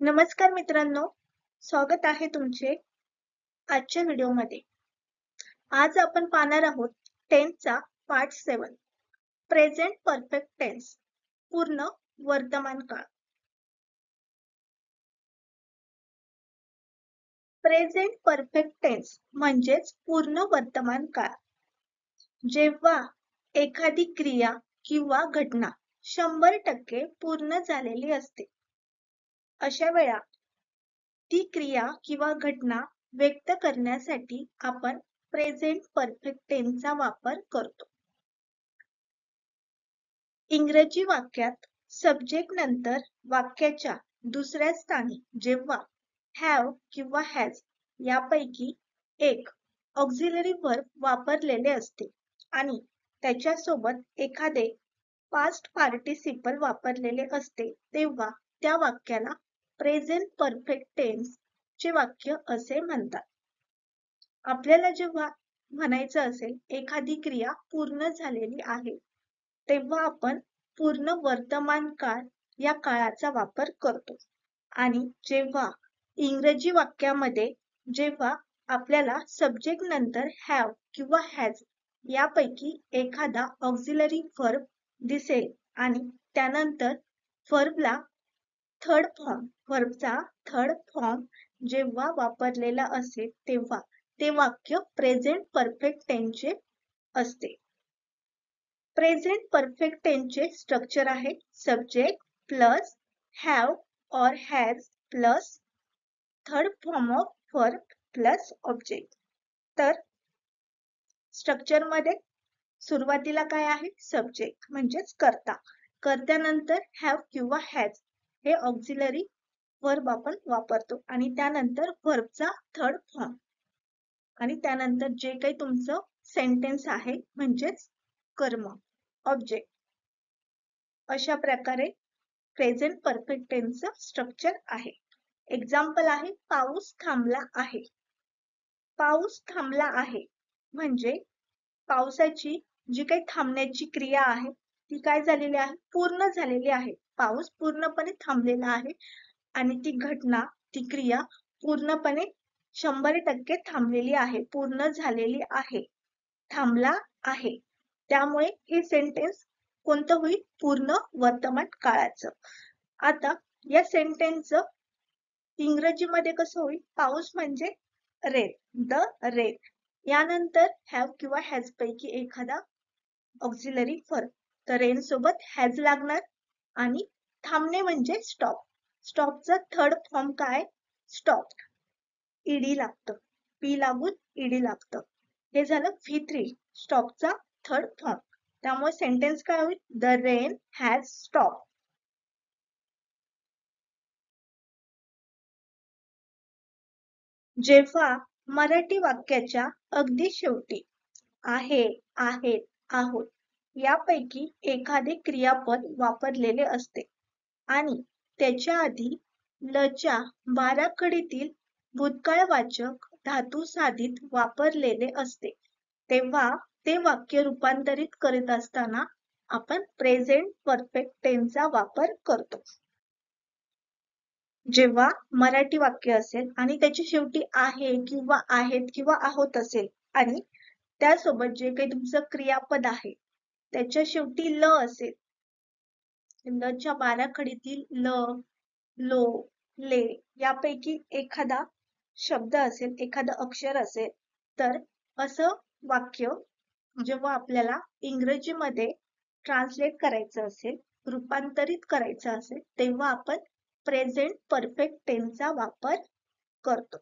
नमस्कार मित्रांनो, स्वागत आहे तुमचे आजच्या व्हिडिओमध्ये. आज आपण पाहणार आहोत टेन्सचा पार्ट 7 प्रेझेंट परफेक्ट टेन्स पूर्ण वर्तमान काळ. प्रेझेंट परफेक्ट टेन्स म्हणजेच पूर्ण वर्तमान काळ. जेव्हा एखादी क्रिया किंवा घटना 100% पूर्ण झालेली असते, अशा वेळा ती क्रिया किंवा घटना व्यक्त करण्यासाठी आपण प्रेझेंट परफेक्ट टेन्सचा वापर करतो. इंग्रजी वाक्यात सब्जेक्ट नंतर वाक्याच्या दुसऱ्या स्थानी जेव्हा हॅव किंवा हॅज यापैकी एक ऑक्झिलरी वर्ब वापरलेले असते आणि त्याच्यासोबत एखादे पास्ट पार्टिसिपल वापरलेले असते, तेव्हा त्या वाक्याला प्रेझेंट परफेक्ट टेन्स चे वाक्य असे म्हणतात. आपल्याला जेव्हा म्हणायचं असेल एखादी क्रिया पूर्ण झालेली आहे, तेव्हा आपण पूर्ण वर्तमान काळ या काळाचा वापर करतो. आणि जेव्हा इंग्रजी वाक्यामध्ये जेव्हा आपल्याला सब्जेक्ट नंतर हॅव किंवा हॅज यापैकी एखादा ऑक्झिलरी वर्ब दिसेल आणि त्यानंतर वर्बचा थर्ड फॉर्म जेव्हा वापरलेला असेल, तेव्हा ते वाक्य प्रेझेंट परफेक्ट टेन्सचे असते. प्रेझेंट परफेक्ट टेन्सचे स्ट्रक्चर आहे सब्जेक्ट प्लस हॅव और has plus third form of verb plus object. तर स्ट्रक्चर मध्ये सुरुवातीला काय आहे? सब्जेक्ट म्हणजेच कर्ता. कर्त्यानंतर हॅव किंवा हॅज हे ऑक्झिलरी वर्ब आपण वापरतो आणि त्यानंतर वर्बचा थर्ड फॉर्म आणि त्यानंतर जे काही तुमचं सेंटेन्स आहे म्हणजेच कर्म, ऑब्जेक्ट. अशा प्रकारे प्रेझेंट परफेक्ट टेन्सचं स्ट्रक्चर आहे. एक्झाम्पल आहे पाऊस थांबला आहे. पाऊस थांबला आहे म्हणजे पावसाची जी काही थांबण्याची क्रिया आहे ती काय झालेली आहे? पूर्ण झालेली आहे. पाऊस पूर्णपणे थांबलेला आहे आणि ती घटना, ती क्रिया पूर्णपणे 100% थांबलेली आहे, पूर्ण झालेली आहे, थांबला आहे. त्यामुळे हे सेंटेन्स कोणतं होईल? पूर्ण वर्तमान काळाचं. आता या सेंटेन्सचं इंग्रजीमध्ये कसं होईल? पाऊस म्हणजे रेन, द रेन. यानंतर हॅव किंवा हॅज पैकी एखादा ऑक्झिलरी वर्ब, तर रेन सोबत हॅज लागणार आणि थांबणे म्हणजे स्टॉप. स्टॉपचा थर्ड फॉर्म काय? स्टॉप. ईडी लागतं, पी लागून ईडी लागतं. हे झालं V3 स्टॉपचा थर्ड फॉर्म. त्यामुळे सेंटेन्स काय होईल? The rain has stop. जेव्हा मराठी वाक्याच्या अगदी शेवटी आहे, आहेत, आहोत यापैकी एखादे क्रियापद वापरलेले असते आणि त्याच्या आधी लच्या बाराखडीतील भूतकाळवाचक धातू साधित वापरलेले असते, तेव्हा ते वाक्य रूपांतरित करीत असताना आपण प्रेझेंट परफेक्ट टेन्सचा वापर करतो. जेव्हा मराठी वाक्य असेल आणि त्याच्या शेवटी आहे किंवा आहेत किंवा आहोत असेल आणि त्यासोबत जे काही तुमचं क्रियापद आहे त्याच्या शेवटी ल असेल, लच्या बाराखडीतील ल, लो, ले यापैकी एखादा शब्द असेल, एखादं अक्षर असेल, तर असं वाक्य जेव्हा आपल्याला इंग्रजीमध्ये ट्रान्सलेट करायचं असेल, रूपांतरित करायचं असेल, तेव्हा आपण प्रेझेंट परफेक्ट टेन्सचा वापर करतो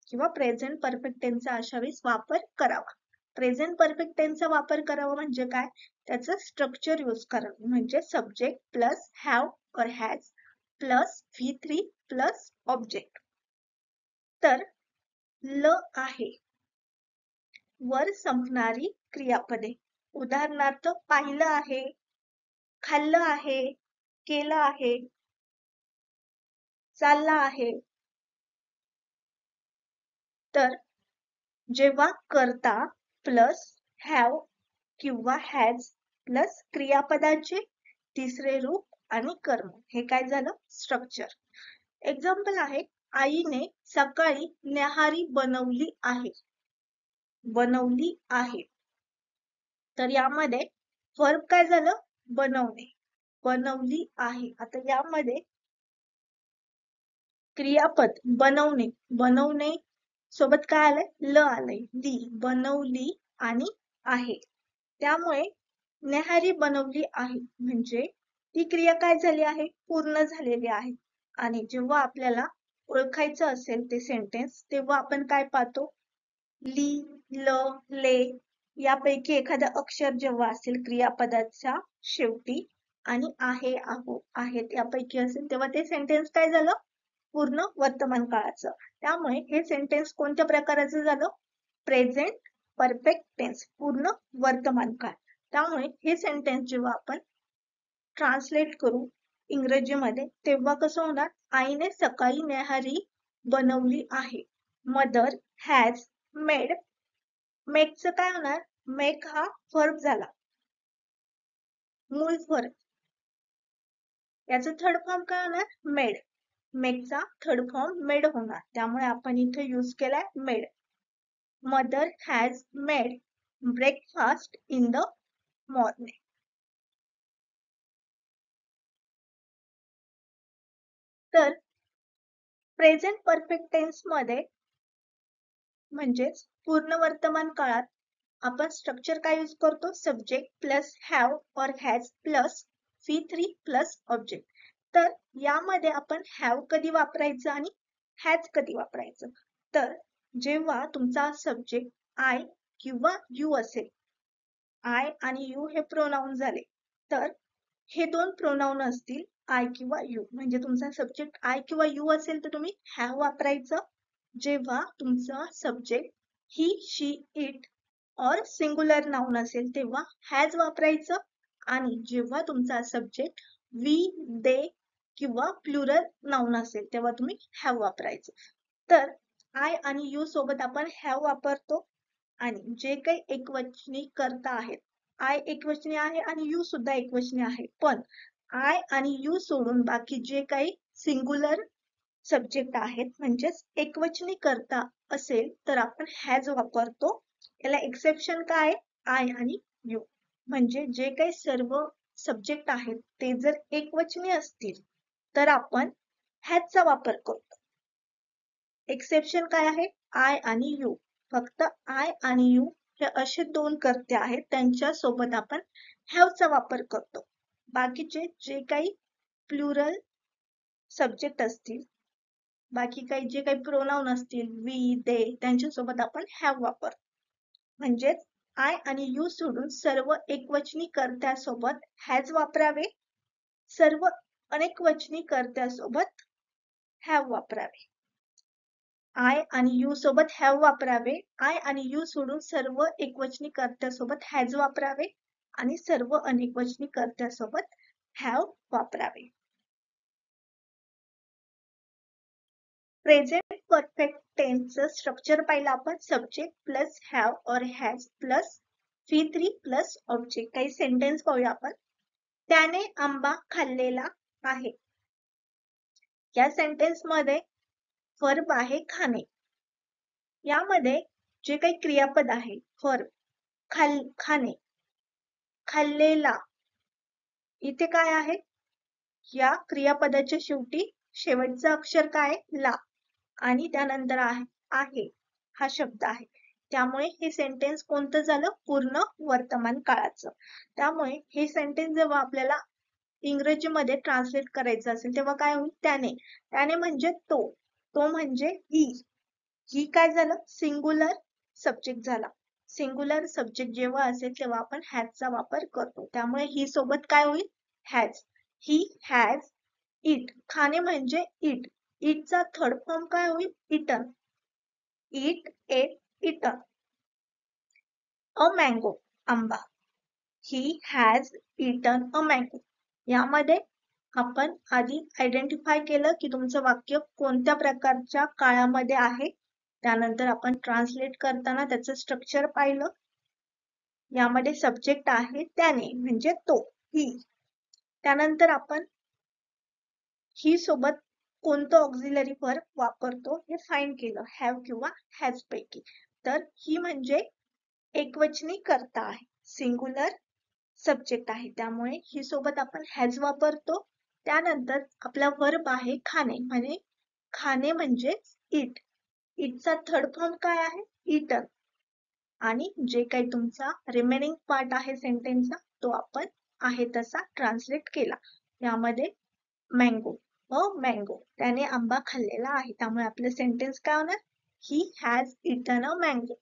किंवा प्रेझेंट परफेक्ट टेन्सचा अशा वेळेस वापर करावा. प्रेझेंट परफेक्ट टेन्सचा वापर करावा म्हणजे काय? त्याचं स्ट्रक्चर यूज करावं, म्हणजे सब्जेक्ट प्लस हॅव और has plus V3 plus object. तर ल आहे वर संपणारी क्रियापदे, उदाहरणार्थ पाहिलं आहे, खाल्लं आहे, केलं आहे, चालला आहे. तर जेव्हा कर्ता प्लस हॅव किंवा हॅज प्लस क्रियापदाचे तिसरे रूप आणि कर्म, हे काय झालं? स्ट्रक्चर. एक्झाम्पल आहे, आईने सकाळी न्याहारी बनवली आहे. बनवली आहे. तर यामध्ये वर्ब काय झालं? बनवणे. बनवली आहे. आता यामध्ये क्रियापद बनवणे. बनवणे सोबत काय आलंय? ल आलंय. ली. बनवली आणि आहे. त्यामुळे न्याहारी बनवली आहे म्हणजे ती क्रिया काय झाली आहे? पूर्ण झालेली आहे. आणि जेव्हा आपल्याला ओळखायचं असेल ते सेंटेन्स, तेव्हा आपण काय पाहतो? ली, ल, ले यापैकी एखादं अक्षर जेव्हा असेल क्रियापदाच्या शेवटी आणि आहे, आहो, आहेत यापैकी असेल तेव्हा ते सेंटेन्स काय झालं? पूर्ण वर्तमान काळाचं. त्यामुळे हे सेंटेन्स कोणत्या प्रकाराचं झालं? प्रेझेंट परफेक्ट टेन्स, पूर्ण वर्तमान काळ. त्यामुळे हे सेंटेन्स जेव्हा आपण ट्रान्सलेट करू इंग्रजीमध्ये तेव्हा कसं होणार? आईने सकाळी न्याहारी बनवली आहे. Mother has made. मेकचं काय होणार? मेक हा वर्ब झाला, मूळ वर्ब. याचं थर्ड फॉर्म काय होणार? मेड. मेकचा थर्ड फॉर्म मेड होणार. त्यामुळे आपण इथे यूज केलाय made. Mother has made breakfast in the morning. तर प्रेझेंट परफेक्ट टेन्स मध्ये म्हणजेच पूर्ण वर्तमान काळात आपण स्ट्रक्चर काय यूज करतो? सब्जेक्ट प्लस हॅव और has plus V3 plus object. तर यामध्ये आपण हॅव कधी वापरायचं आणि हॅज कधी वापरायचं? तर जेव्हा तुमचा सब्जेक्ट आय किंवा यू असेल, आय आणि यू हे प्रोनाउन झाले, तर हे दोन प्रोनाउन असतील आय किंवा यू. म्हणजे तुमचा सब्जेक्ट आय किंवा यू असेल तर तुम्ही हॅव वापरायचं. जेव्हा तुमचा सब्जेक्ट ही, शी, इट और सिंगुलर नाउन असेल तेव्हा हॅज वापरायचं. आणि जेव्हा तुमचा सब्जेक्ट वी, दे किंवा प्लुरल नाउन असेल तेव्हा तुम्ही हॅव वापरायचं. तर आय आणि यू सोबत आपण हॅव वापरतो. आणि जे काही एकवचनी कर्ता आहेत, आय एकवचनी आहे आणि यू सुद्धा एकवचनी आहे, पण आय आणि यू सोडून बाकी जे काही सिंगुलर सब्जेक्ट आहेत म्हणजेच एकवचनी कर्ता असेल तर आपण हॅज वापरतो. याला एक्सेप्शन काय? आय आणि यू. म्हणजे जे काही सर्व सब्जेक्ट आहेत ते जर एकवचनी असतील तर आपण हॅजचा वापर करतो. एक्सेप्शन काय आहे? आय आणि यू. फक्त आय आणि यू हे असे दोन कर्ते आहेत त्यांच्या सोबत आपण हॅवचा वापर करतो. बाकीचे जे काही प्लुरल सब्जेक्ट असतील, बाकी काही जे काही प्रोनाउन असतील, वी, दे, त्यांच्यासोबत आपण हॅव वापरतो. म्हणजेच आय आणि यू सोडून सर्व एकवचनी कर्त्यासोबत हॅज वापरावे, सर्व अनेकवचनी कर्त्यासोबत हॅव वापरावे. आय आणि यू सोबत हॅव वापरावे, आय आणि यू सोडून सर्व एकवचनी कर्त्यासोबत हॅज वापरावे आणि सर्व अनेकवचनी कर्त्यासोबत हॅव वापरावे. प्रेझेंट परफेक्ट टेन्सचं स्ट्रक्चर पाहिलं आपण. सब्जेक्ट प्लस हॅव और has plus V3 plus object. काही सेंटेन्स पाहूया आपण. त्याने आंबा खाल्लेला आहे. या सेंटेन्स मध्ये वर्ब आहे खाणे. यामध्ये जे काही क्रियापद आहे वर्ब खाणे, खाल्लेला, इथे काय आहे? या क्रियापदाच्या शेवटी शेवटचा अक्षर काय? ला. आणि त्यानंतर आहे हा शब्द आहे. त्यामुळे हे सेंटेन्स कोणतं झालं? पूर्ण वर्तमान काळाचं. त्यामुळे हे सेंटेन्स जेव्हा आपल्याला इंग्रजीमध्ये ट्रान्सलेट करायचं असेल तेव्हा काय होईल? त्याने म्हणजे तो म्हणजे ही काय झालं? सिंगुलर सब्जेक्ट झाला. सिंगुलर सब्जेक्ट जेव्हा असेल तेव्हा आपण हॅजचा वापर करतो. त्यामुळे ही सोबत काय होईल? हॅज. He has eat. खाणे म्हणजे इट. इटचा थर्ड फॉर्म काय होईल? Eaten. Eat, ate, eaten. A mango, आंबा. He has eaten a mango. यामध्ये आपण आधी आयडेंटिफाय केलं की तुमचं वाक्य कोणत्या प्रकारच्या काळामध्ये आहे. त्यानंतर आपण ट्रान्सलेट करताना त्याचं स्ट्रक्चर पाहिलं. यामध्ये सब्जेक्ट आहे त्याने म्हणजे तो, ही. त्यानंतर आपण ही सोबत कोणतं ऑक्झिलरी वर्ब वापरतो हे फाइंड केलं, हॅव किंवा हॅज पैकी. तर ही म्हणजे एकवचनी कर्ता आहे, सिंगुलर सब्जेक्ट आहे, त्यामुळे ही सोबत आपण हॅज वापरतो. त्यानंतर आपला वर्ब आहे खाणे, म्हणजे खाणे म्हणजे इट. इटचा थर्ड फॉर्म काय आहे, इटन. आणि जे काही तुमचा रिमेनिंग पार्ट आहे सेंटेन्सचा तो आपण आहे तसा ट्रान्सलेट केला. यामध्ये मँगो, मँगो, त्याने आंबा खाल्लेला आहे, त्यामुळे आपले सेंटेन्स काय होणार, ही has eaten a mango.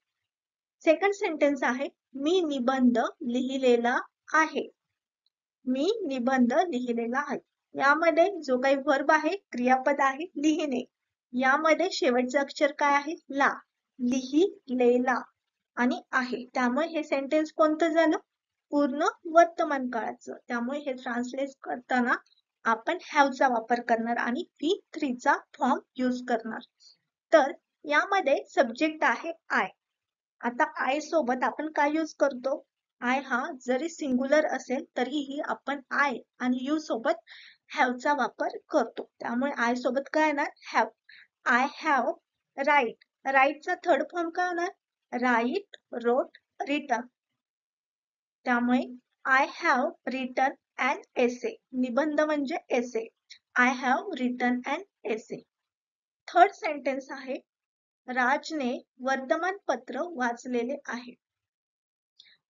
Second sentence आहे मी निबंध लिहिलेला आहे. मी निबंध लिहिलेला आहे. यामध्ये जो काही वर्ब आहे, क्रियापद आहे लिहिणे, यामध्ये शेवटचं अक्षर काय आहे, ला. लिहिलेला आणि आहे, त्यामुळे हे सेंटेन्स कोणतं झालं, पूर्ण वर्तमान काळाचं. त्यामुळे हे ट्रान्सलेट करताना आपण हॅवचा वापर करणार आणि V3 चा फॉर्म यूज करणार. तर यामध्ये सब्जेक्ट आहे आय. आता आय सोबत आपण काय यूज करतो, आय हा जरी सिंगुलर असेल तरीही आपण आय आणि यू सोबत हॅवचा वापर करतो. त्यामुळे आय सोबत काय येणार, हॅव. I have write. राईटचा थर्ड फॉर्म काय होणार, राईट, रोट, रिटन. त्यामुळे I have written an essay. निबंध म्हणजे essay. I have written an essay. Third sentence आहे राजने वर्तमानपत्र वाचलेले आहे.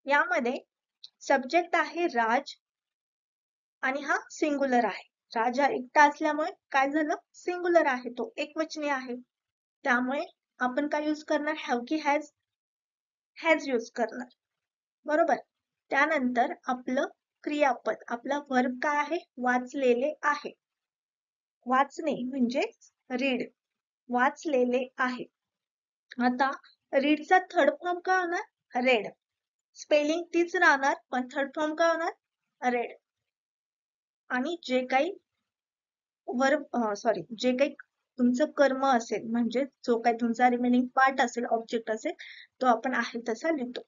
यामध्ये सब्जेक्ट आहे राज आणि हा सिंगुलर आहे. राज हा एकटा असल्यामुळे काय झालं, सिंगुलर आहे, तो एकवचनी आहे. त्यामुळे आपण काय यूज करणार, हॅव की हॅज, हॅज यूज करणार, बरोबर. त्यानंतर आपलं क्रियापद, आपला वर्ब काय आहे, वाचलेले आहे. वाचणे म्हणजे रीड, वाचलेले आहे. आता रीडचा थर्ड फॉर्म काय होणार, रेड. स्पेलिंग तीच राहणार पण थर्ड फॉर्म काय होणार, रेड. आणि जे काही वर्ब जे काही तुमचं कर्म असेल, म्हणजे जो काही तुमचा रिमेनिंग पार्ट असेल, ऑब्जेक्ट असेल, तो आपण आहे तसा लिहितो.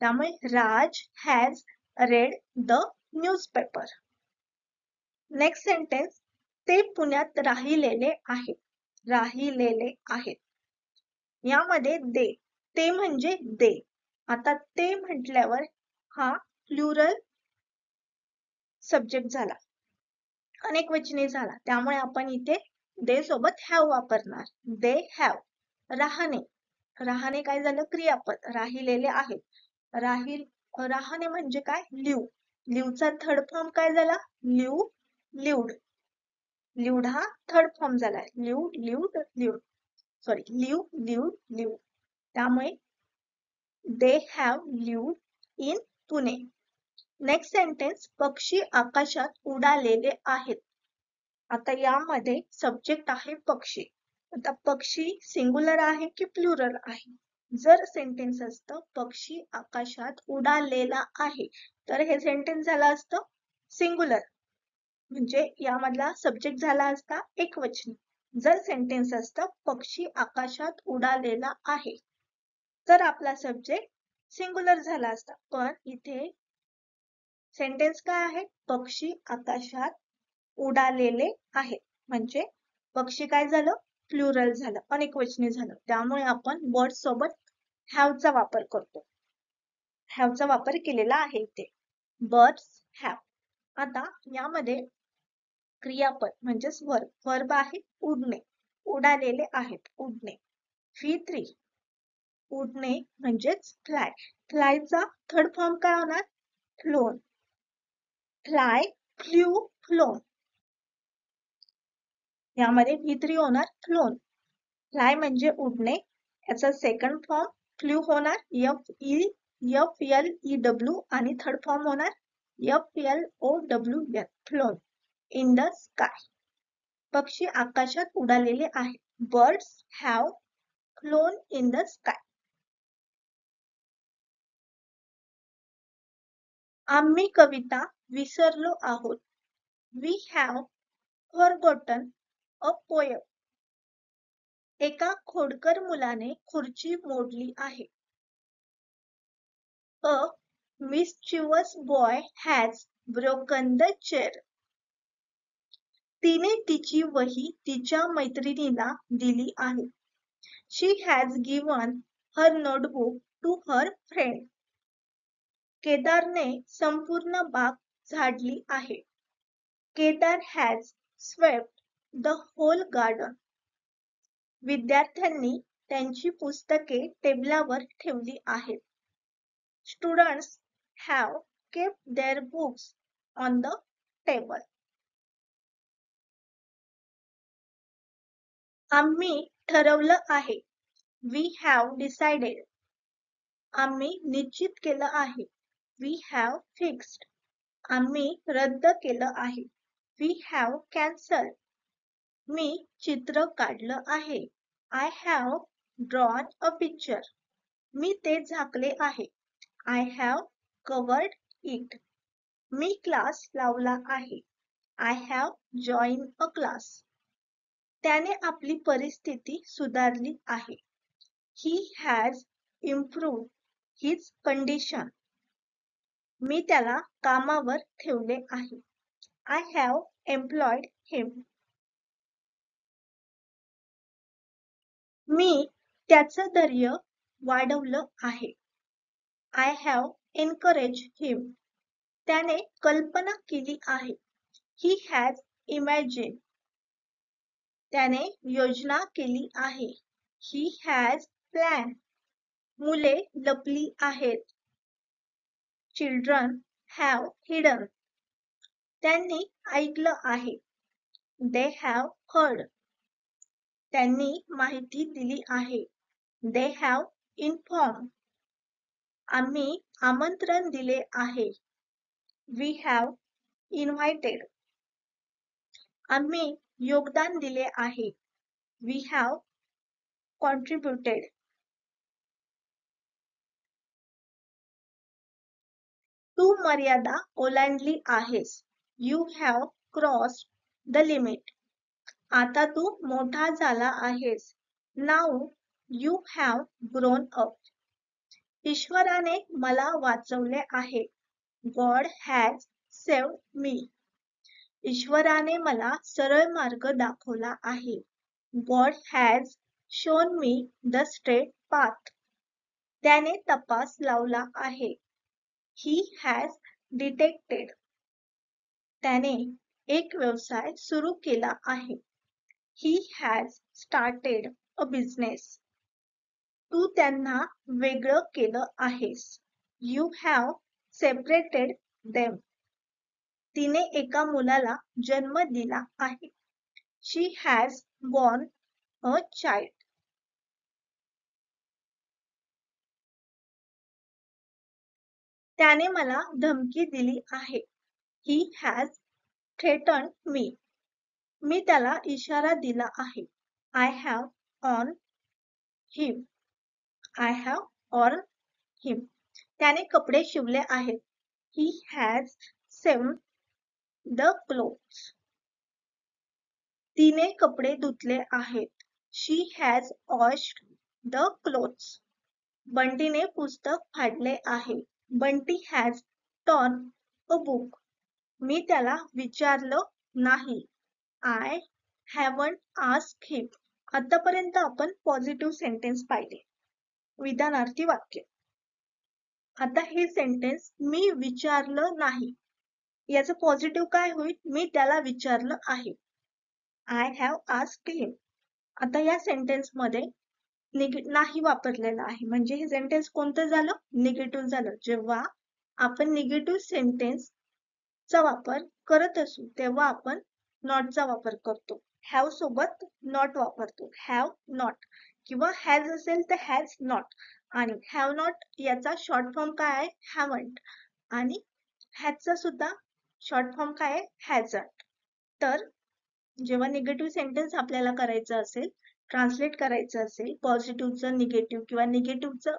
त्यामुळे Raj has read the newspaper. Next sentence, ते पुण्यात राहिलेले आहेत. राहिलेले आहेत. यामध्ये दे, ते म्हणजे दे. आता ते म्हटल्यावर हा प्लुरल सब्जेक्ट झाला, अनेकवचनी झाला, त्यामुळे आपण इथे दे सोबत हॅव वापरणार. They have. राहणे, राहणे काय झालं, क्रियापद, राहिलेले आहेत. राहणे म्हणजे काय, लिव. लिवचा थर्ड फॉर्म काय झाला, लिव, लिव्ड. लिव्ड हा थर्ड फॉर्म झाला, live, lived, lived, sorry, live, lived, lived. त्यामुळे they have lived in Pune. Next sentence, पक्षी आकाशात उडालेले आहेत. आता यामध्ये सब्जेक्ट आहे पक्षी. आता पक्षी सिंगुलर आहे की प्लुरल आहे. जर सेंटेन्स असतं पक्षी आकाशात उडालेला आहे, तर हे सेंटेन्स झालं असतं सिंगुलर, म्हणजे यामधला सब्जेक्ट झाला असता एकवचनी. जर सेंटेन्स असतं पक्षी आकाशात उडालेला आहे, तर आपला सब्जेक्ट सिंगुलर झाला असता. पण इथे सेंटेन्स काय आहे, पक्षी आकाशात उडालेले आहेत, म्हणजे पक्षी काय झालं, प्लुरल झालं, अनेकवचनी झालं. त्यामुळे आपण वर्ड सोबत हॅवचा वापर करतो. हॅवचा वापर केलेला आहे इथे, बर्ड्स हॅव. आता यामध्ये क्रियापद म्हणजेच वर्ब, वर्ब आहे उडणे, उडालेले आहेत, उडणे. V3, उडणे म्हणजेच फ्लाय. फ्लायचा थर्ड फॉर्म काय होणार, फ्लोन. Fly, flu, phloem. यामध्ये V3 होणार फ्लोन. फ्लाय म्हणजे उडणे, याचा सेकंड फॉर्म फ्ल्यू होणार FLEW आणि थर्ड फॉर्म होणार FLOWN, flown. In the sky. पक्षी आकाशात उडालेले आहेत. Birds have flown in the sky. आम्ही कविता विसरलो आहोत. We have forgotten a poem. एका खोडकर मुलाने खुर्ची मोडली आहे. अ mischievous boy has broken the chair. तिने तिची वही तिच्या मैत्रिणीला दिली आहे. She has given her notebook to her friend. केदारने संपूर्ण बाग झाडली आहे. Kedar has swept the whole garden. विद्यार्थ्यांनी त्यांची पुस्तके टेबलावर ठेवली आहेत. Students have kept their books on the table. आम्ही ठरवलं आहे. We have decided. आम्ही निश्चित केलं आहे. We have fixed. आम्ही रद्द केलं आहे. We have cancelled. मी चित्र काढलं आहे. I have drawn a picture. मी ते झाकले आहे. I have covered it. Me class लावला आहे. I have joined a class. त्याने आपली परिस्थिती सुधारली आहे. He has improved his condition. मी त्याला कामावर ठेवले आहे. I have employed him. मी त्याचं धैर्य वाढवलं आहे. I have encouraged him. त्याने कल्पना केली आहे. He has imagined. त्याने योजना केली आहे. He has planned. मुले लपली आहेत. Children have hidden. त्यांनी ऐकलं आहे. They have heard. त्यांनी माहिती दिली आहे. They have informed. आम्ही आमंत्रण दिले आहे. We have invited. आम्ही योगदान दिले आहे. We have contributed. तू मर्यादा ओलांडली आहेस. You have crossed the limit. आता तू मोठा झाला आहेस. Now you have grown up. ईश्वराने मला वाचवले आहे. God has saved me. ईश्वराने मला सरळ मार्ग दाखवला आहे. God has shown me the straight path. त्याने तपास लावला आहे. He has detected. त्याने एक व्यवसाय सुरू केला आहे. He has started a business. तू त्यांना वेगळं केलं आहेस. You have separated them. तिने एका मुलाला जन्म दिला आहे. She has born a child. त्याने मला धमकी दिली आहे. He has threatened me. मी त्याला इशारा दिला आहे. I have on him. I have on him. त्याने कपडे शिवले आहेत. He has sewn the clothes. तिने कपडे धुतले आहेत. She has washed the clothes. बंटीने पुस्तक फाडले आहे. Bunty has torn a book. मी त्याला विचारलं नाही. I haven't asked him. आतापर्यंत आपण पॉझिटिव्ह सेंटेन्स पाहिले. विधानार्थी वाक्य. आता हे सेंटेन्स मी विचारलं नाही. याचं पॉझिटिव्ह काय होईल? मी त्याला विचारलं आहे. I have asked him. आता या सेंटेन्स मध्ये नाही वापरलेलं आहे. म्हणजे हे सेंटेन्स कोणतं झालं? निगेटिव्ह झालं. जेव्हा आपण निगेटिव्ह सेंटेन्स चा वापर करत असू तेव्हा आपण नॉट चा वापर करतो. हॅव सोबत नॉट वापरतो. हॅव नॉट किंवा हॅज असेल तर हॅज नॉट. आणि हॅव नॉट याचा शॉर्ट फॉर्म काय आहे? हॅवंट. आणि हॅजचा सुद्धा शॉर्ट फॉर्म काय आहे? हॅझंट. तर जेव्हा निगेटिव्ह सेंटेन्स आपल्याला करायचं असेल, ट्रान्सलेट करायचं असेल, पॉझिटिव्हचं निगेटिव्ह किंवा निगेटिव्हचं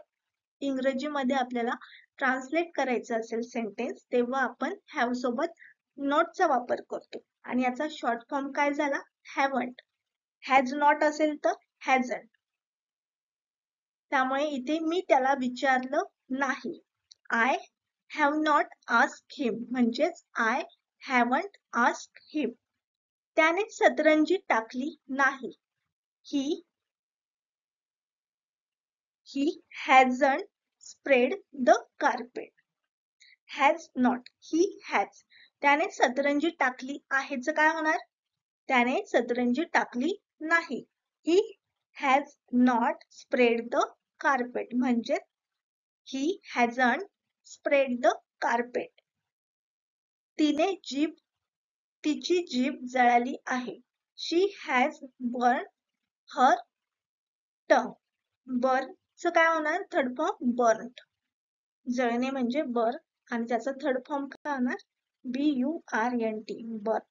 इंग्रजीमध्ये आपल्याला ट्रान्सलेट करायचं असेल सेंटेन्स, तेव्हा आपण हॅव सोबत नॉटचा वापर करतो. आणि याचा शॉर्ट फॉर्म काय झाला? हॅवंट. हॅज नॉट असेल तर हॅझंट. त्यामुळे इथे मी त्याला विचारलं नाही. आय हॅव नॉट आस्क्ड हिम म्हणजेच आय हॅवंट आस्क्ड हिम. त्याने सतरंजी टाकली नाही. He hasn't spread the carpet. Has not. He has. त्याने सतरंजी टाकली आहेच काय होणार? त्याने सतरंजी टाकली नाही. He has not spread the carpet. म्हणजे he hasn't spread the carpet. तिची जीभ जळाली आहे. She has burned her tongue. burn च काय होणार? Third form burnt. जळणे म्हणजे burn आणि त्याचा थर्ड फॉर्म काय होणार? B-U-R-N-T. burn.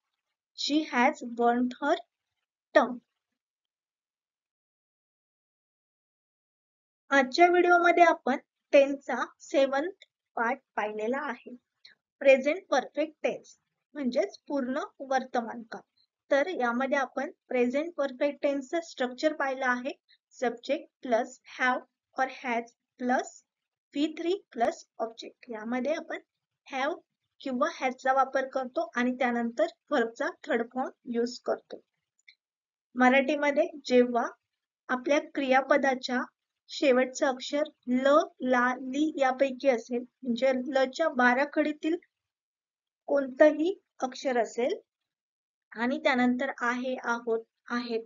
She has burnt her tongue. आजच्या व्हिडिओमध्ये आपण टेन्सचा 7th पार्ट पाहिलेला आहे. प्रेझेंट परफेक्ट टेन्स म्हणजेच पूर्ण वर्तमान काळ. तर यामध्ये आपण प्रेझेंट परफेक्ट टेन्सचं स्ट्रक्चर पाहिलं आहे. सब्जेक्ट प्लस हॅव और has plus V3 plus object. यामध्ये आपण हॅव किंवा हॅजचा वापर करतो आणि त्यानंतर व्हर्बचा थर्ड फॉर्म यूज करतो. मराठीमध्ये जेव्हा आपल्या क्रियापदाच्या शेवटचं अक्षर ल, ला, ली यापैकी असेल, म्हणजे लच्या 12 कडीतील कोणतंही अक्षर असेल आणि त्यानंतर आहे, आहोत, आहेत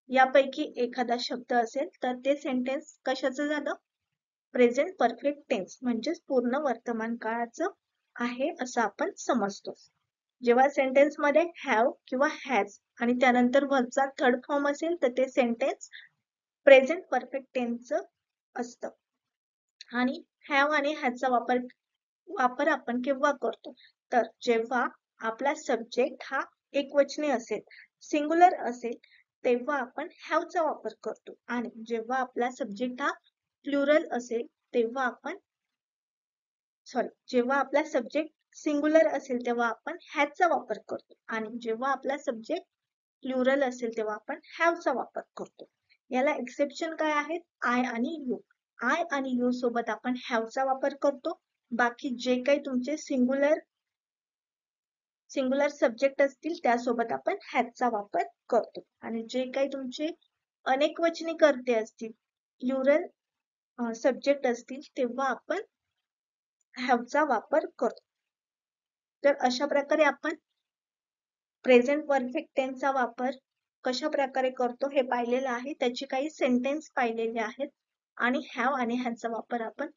यापैकी एखादा शब्द असेल तर ते सेंटेन्स कशाचं झालं? प्रेझेंट परफेक्ट टेन्स म्हणजेच पूर्ण वर्तमान काळाचं आहे असं आपण समजतो. जेव्हा सेंटेन्स मध्ये हॅव किंवा हॅज आणि त्यानंतर व्हर्बचा थर्ड फॉर्म असेल तर ते सेंटेन्स प्रेझेंट परफेक्ट टेन्सचं असतं. आणि हॅव आणि हॅजचा वापर आपण केव्हा करतो? तर जेव्हा आपला सब्जेक्ट हा एकवचनी असेल, सिंग्युलर असेल, तेव्हा आपण हॅवचा वापर करतो. आणि जेव्हा आपला सब्जेक्ट हा प्लुरल असेल तेव्हा जेव्हा आपला सब्जेक्ट सिंग्युलर असेल तेव्हा आपण हॅजचा वापर करतो. आणि जेव्हा आपला सब्जेक्ट प्लुरल असेल तेव्हा आपण हॅवचा वापर करतो. याला एक्सेप्शन काय आहेत? आय आणि यू. आय आणि यू सोबत आपण हॅवचा वापर करतो. बाकी जे काही तुमचे सिंग्युलर सब्जेक्ट असतील त्यासोबत आपण हॅजचा वापर करतो. आणि जे काही तुमचे अनेकवचनी कर्ते असतील, प्लुरल सब्जेक्ट असतील तेव्हा आपण हॅवचा वापर करतो. तर अशा प्रकारे आपण प्रेझेंट परफेक्ट टेन्सचा वापर कशा प्रकारे करतो हे पाहिलेलं आहे. त्याची काही सेंटेन्स पाहिलेले आहेत आणि हॅव आणि हॅजचा वापर आपण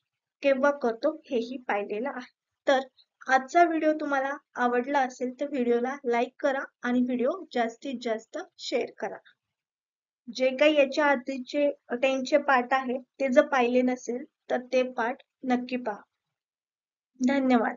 केव्हा करतो हेही पाहिलेलं आहे. तर आजचा व्हिडिओ तुम्हाला आवडला असेल तर व्हिडिओला लाईक करा आणि व्हिडिओ जास्तीत जास्त शेअर करा. जे काही याच्या आधीचे टेन्सचे पार्ट आहेत ते जर पाहिले नसेल तर ते पार्ट नक्की पहा. धन्यवाद.